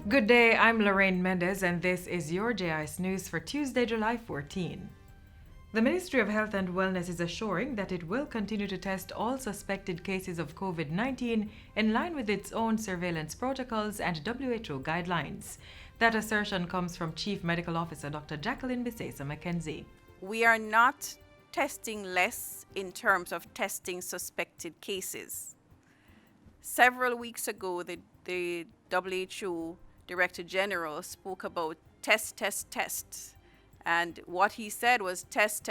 Good day, I'm Lorraine Mendez, and this is your JIS News for Tuesday, July 14. The Ministry of Health and Wellness is assuring that it will continue to test all suspected cases of COVID-19 in line with its own surveillance protocols and WHO guidelines. That assertion comes from Chief Medical Officer Dr. Jacqueline Bisesa-McKenzie. We are not testing less in terms of testing suspected cases. Several weeks ago, the WHO Director General spoke about test. And what he said was test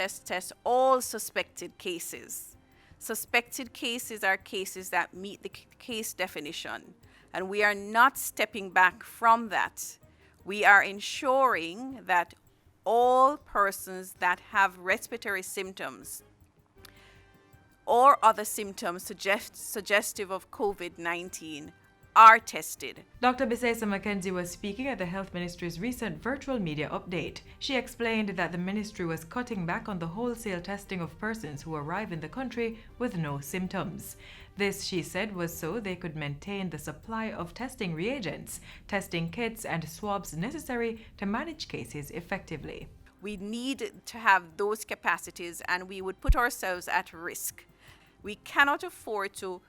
all suspected cases. Suspected cases are cases that meet the case definition. And we are not stepping back from that. We are ensuring that all persons that have respiratory symptoms or other symptoms suggestive of COVID-19 are tested. Dr. Bisesa-McKenzie was speaking at the Health Ministry's recent virtual media update. She explained that the ministry was cutting back on the wholesale testing of persons who arrive in the country with no symptoms. This, she said, was so they could maintain the supply of testing reagents, testing kits, and swabs necessary to manage cases effectively. We need to have those capacities, and we would put ourselves at risk. We cannot afford to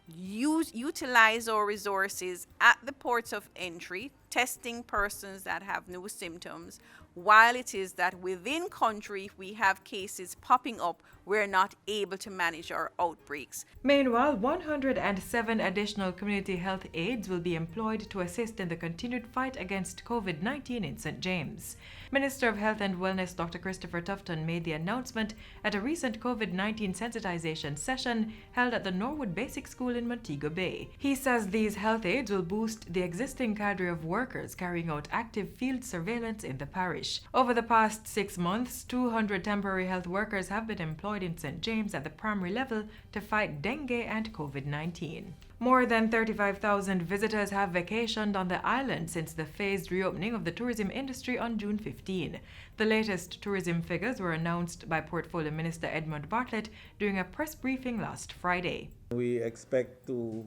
utilize our resources at the ports of entry, testing persons that have no symptoms, while it is that within country we have cases popping up, we're not able to manage our outbreaks. Meanwhile, 107 additional community health aides will be employed to assist in the continued fight against COVID-19 in St. James. Minister of Health and Wellness Dr. Christopher Tufton made the announcement at a recent COVID-19 sensitization session held at the Norwood Basic School in Montego Bay. He says these health aides will boost the existing cadre of workers carrying out active field surveillance in the parish. Over the past 6 months, 200 temporary health workers have been employed in St. James at the primary level to fight dengue and COVID-19. More than 35,000 visitors have vacationed on the island since the phased reopening of the tourism industry on June 15. The latest tourism figures were announced by Portfolio Minister Edmund Bartlett during a press briefing last Friday. We expect to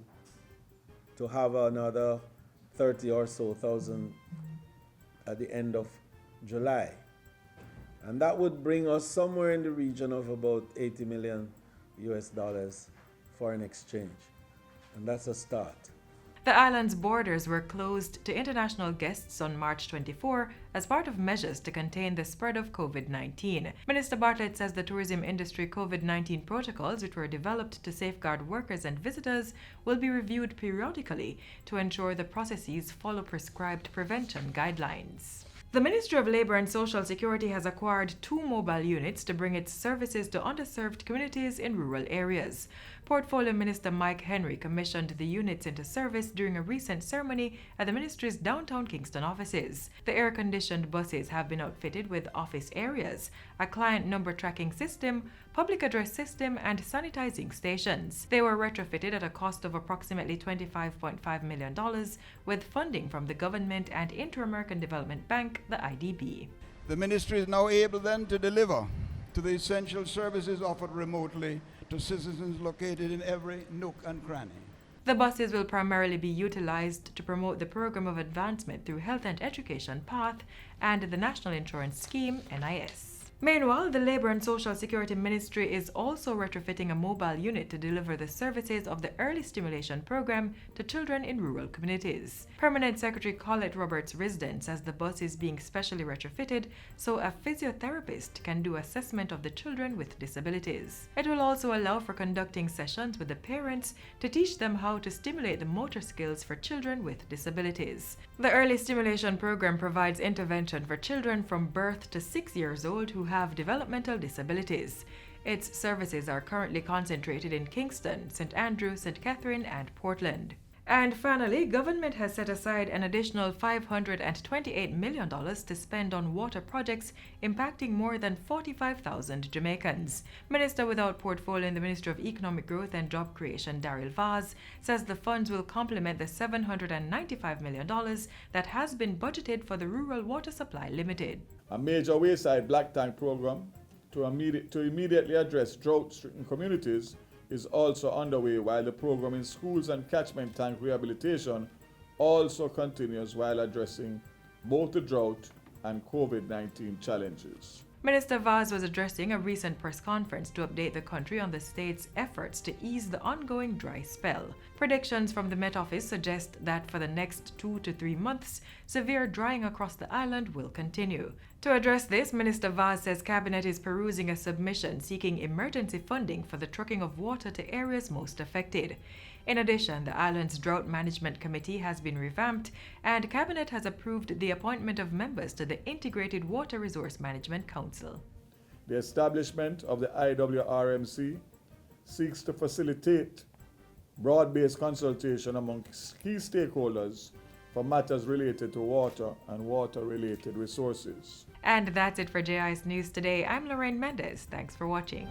have another 30 or so thousand at the end of July. And that would bring us somewhere in the region of about $80 million foreign exchange. And that's a start. The island's borders were closed to international guests on March 24 as part of measures to contain the spread of COVID-19. Minister Bartlett says the tourism industry COVID-19 protocols, which were developed to safeguard workers and visitors, will be reviewed periodically to ensure the processes follow prescribed prevention guidelines. The Ministry of Labour and Social Security has acquired 2 mobile units to bring its services to underserved communities in rural areas. Portfolio Minister Mike Henry commissioned the units into service during a recent ceremony at the ministry's downtown Kingston offices. The air-conditioned buses have been outfitted with office areas, a client number tracking system, public address system, and sanitizing stations. They were retrofitted at a cost of approximately $25.5 million with funding from the government and Inter-American Development Bank, the IDB. The ministry is now able then to deliver to the essential services offered remotely to citizens located in every nook and cranny. The buses will primarily be utilized to promote the Program of Advancement through Health and Education PATH and the National Insurance Scheme NIS. Meanwhile, the Labour and Social Security Ministry is also retrofitting a mobile unit to deliver the services of the Early Stimulation Program to children in rural communities. Permanent Secretary Colette Roberts-Risden says the bus is being specially retrofitted so a physiotherapist can do assessment of the children with disabilities. It will also allow for conducting sessions with the parents to teach them how to stimulate the motor skills for children with disabilities. The Early Stimulation Program provides intervention for children from birth to 6 years old who have developmental disabilities. Its services are currently concentrated in Kingston, St. Andrew, St. Catherine, and Portland. And finally, government has set aside an additional $528 million to spend on water projects impacting more than 45,000 Jamaicans. Minister without portfolio in the Ministry of Economic Growth and Job Creation, Daryl Vaz, says the funds will complement the $795 million that has been budgeted for the Rural Water Supply Limited. A major wayside black tank program to immediately address drought-stricken communities is also underway, while the program in schools and catchment tank rehabilitation also continues while addressing both the drought and COVID-19 challenges. Minister Vaz was addressing a recent press conference to update the country on the state's efforts to ease the ongoing dry spell. Predictions from the Met Office suggest that for the next 2 to 3 months, severe drying across the island will continue. To address this, Minister Vaz says Cabinet is perusing a submission seeking emergency funding for the trucking of water to areas most affected. In addition, the island's Drought Management Committee has been revamped, and Cabinet has approved the appointment of members to the Integrated Water Resource Management Council. The establishment of the IWRMC seeks to facilitate broad-based consultation among key stakeholders for matters related to water and water-related resources. And that's it for JIS News today. I'm Lorraine Mendez. Thanks for watching.